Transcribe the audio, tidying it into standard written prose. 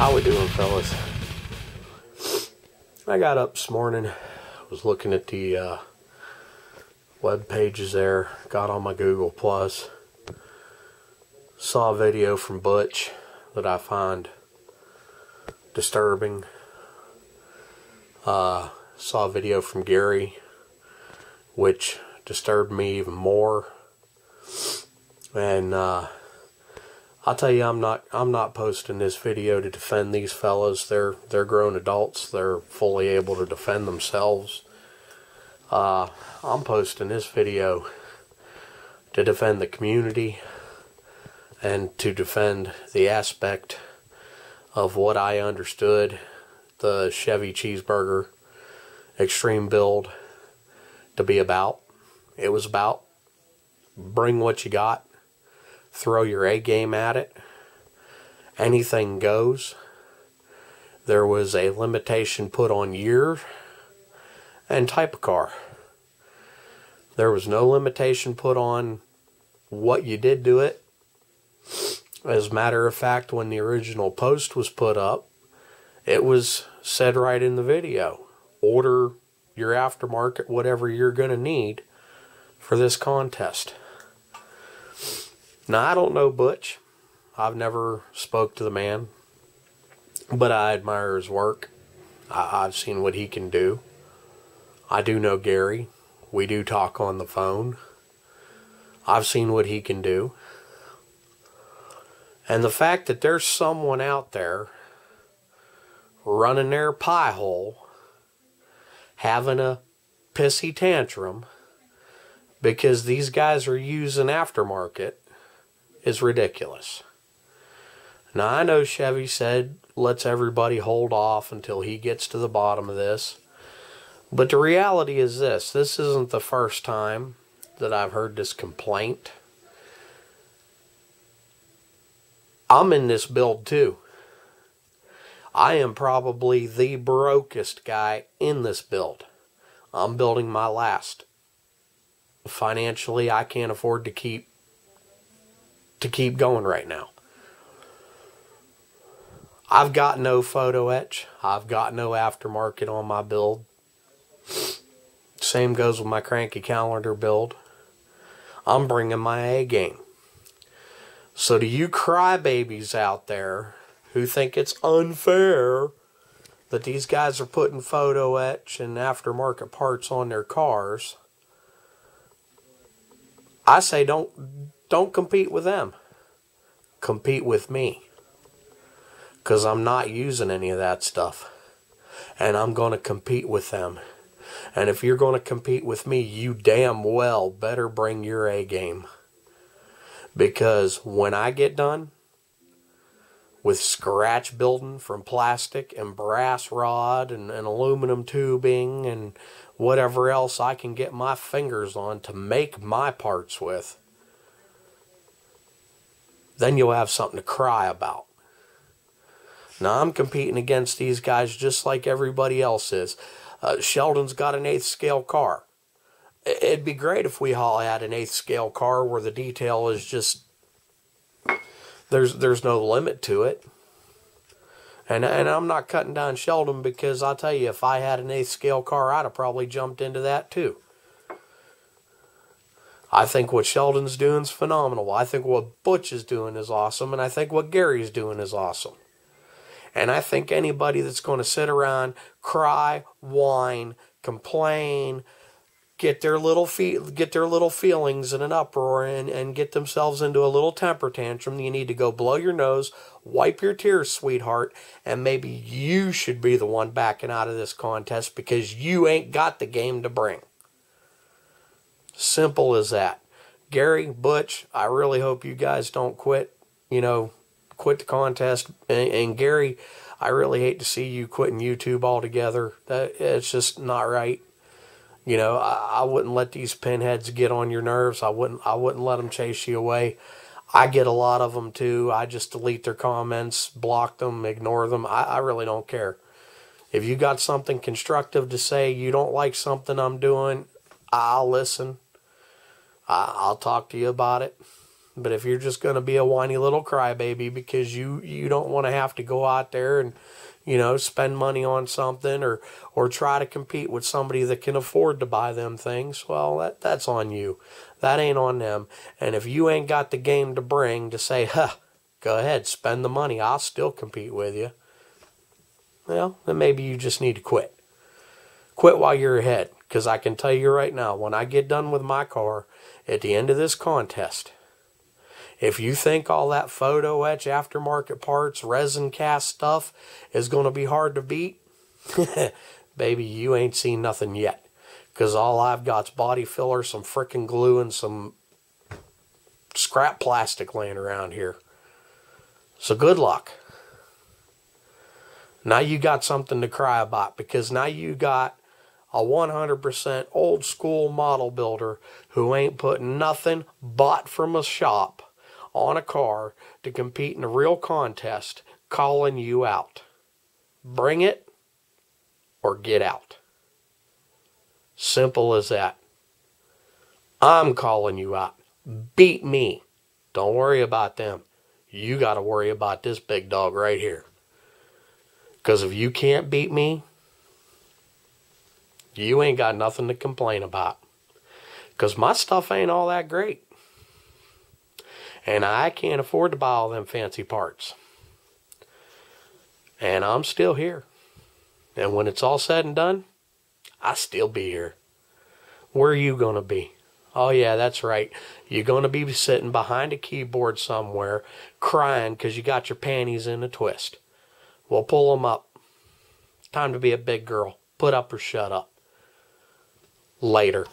How we doing, fellas? I got up this morning, was looking at the web pages there, got on my Google Plus, saw a video from Butch that I find disturbing, saw a video from Gary which disturbed me even more, and I'll tell you, I'm not posting this video to defend these fellas. They're grown adults. They're fully able to defend themselves. I'm posting this video to defend the community and to defend the aspect of what I understood the Chevy Cheeseburger Extreme build to be about. It was about bring what you got. Throw your A game at it. Anything goes. There was a limitation put on year and type of car. There was no limitation put on what you did to it. As a matter of fact, when the original post was put up, it was said right in the video, order your aftermarket, whatever you're going to need for this contest. Now, I don't know Butch. I've never spoke to the man, but I admire his work. I've seen what he can do. I do know Gary. We do talk on the phone. I've seen what he can do. And the fact that there's someone out there running their pie hole, having a pissy tantrum because these guys are using aftermarket, is ridiculous. Now, I know Chevy said let's everybody hold off until he gets to the bottom of this, but the reality is this isn't the first time that I've heard this complaint. I'm in this build too. I am probably the brokest guy in this build. I'm building my last. Financially, I can't afford to keep going right now. I've got no photo etch. I've got no aftermarket on my build. Same goes with my cranky calendar build. I'm bringing my A game. So to you crybabies out there who think it's unfair that these guys are putting photo etch and aftermarket parts on their cars, I say don't compete with them. Compete with me. Because I'm not using any of that stuff. And I'm going to compete with them. And if you're going to compete with me, you damn well better bring your A game. Because when I get done with scratch building from plastic and brass rod and aluminum tubing and whatever else I can get my fingers on to make my parts with, then you'll have something to cry about. Now, I'm competing against these guys just like everybody else is. Sheldon's got an 8th scale car. It'd be great if we all had an 8th scale car where the detail is just, there's no limit to it. And I'm not cutting down Sheldon, because I'll tell you, if I had an 8th scale car, I'd have probably jumped into that too. I think what Sheldon's doing is phenomenal. I think what Butch is doing is awesome. And I think what Gary's doing is awesome. And I think anybody that's going to sit around, cry, whine, complain, get their little feelings in an uproar and get themselves into a little temper tantrum, you need to go blow your nose, wipe your tears, sweetheart, and maybe you should be the one backing out of this contest because you ain't got the game to bring. Simple as that. Gary, Butch, I really hope you guys don't quit the contest. And Gary, I really hate to see you quitting YouTube altogether. It's just not right. I wouldn't let these pinheads get on your nerves. I wouldn't let them chase you away. I get a lot of them too. I just delete their comments, block them, ignore them. I really don't care. If you got something constructive to say, you don't like something I'm doing, I'll listen. I'll talk to you about it. But if you're just going to be a whiny little crybaby because you don't want to have to go out there and, you know, spend money on something or try to compete with somebody that can afford to buy them things, well, that's on you. That ain't on them. And if you ain't got the game to bring to say, go ahead, spend the money, I'll still compete with you, well, then maybe you just need to quit. Quit while you're ahead. Because I can tell you right now, when I get done with my car at the end of this contest, if you think all that photo etch aftermarket parts, resin cast stuff is going to be hard to beat, baby, you ain't seen nothing yet. Because all I've got's body filler, some frickin' glue, and some scrap plastic laying around here. So good luck. Now you got something to cry about, because now you got a 100% old school model builder who ain't putting nothing bought from a shop on a car to compete in a real contest, calling you out. Bring it or get out. Simple as that. I'm calling you out. Beat me. Don't worry about them. You got to worry about this big dog right here. Because if you can't beat me, you ain't got nothing to complain about. Because my stuff ain't all that great. And I can't afford to buy all them fancy parts. And I'm still here. And when it's all said and done, I'll still be here. Where are you going to be? Oh yeah, that's right. You're going to be sitting behind a keyboard somewhere crying because you got your panties in a twist. Well, pull them up. Time to be a big girl. Put up or shut up. Later.